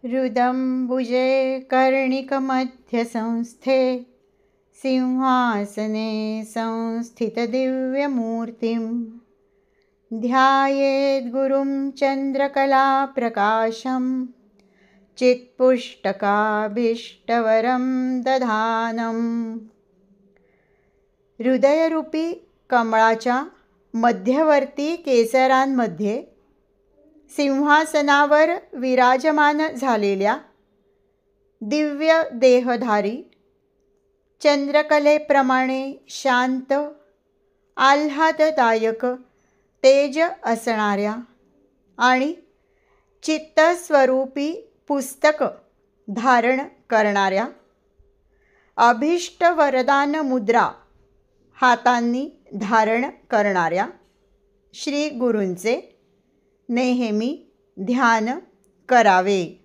हृदम्बुजे कर्णिकमध्यसंस्थे सिंहासने संस्थितदिव्यमूर्तिं ध्यायेद्गुरुं चन्द्रकलाप्रकाशं चित्पुष्टकाभीष्टवरं दधानम्. हृदयरूपी कमळाच्या मध्यवर्ती केसरांमध्ये सिंहासनावर विराजमान झालेल्या दिव्य देहधारी, चंद्रकलेप्रमाणे शांत आल्हाददायक तेज असणाऱ्या आणि चित्तस्वरूपी पुस्तक धारण करणाऱ्या, अभीष्ट वरदान मुद्रा हातांनी धारण करणाऱ्या श्री गुरूंचे नेहमी ध्यान करावे.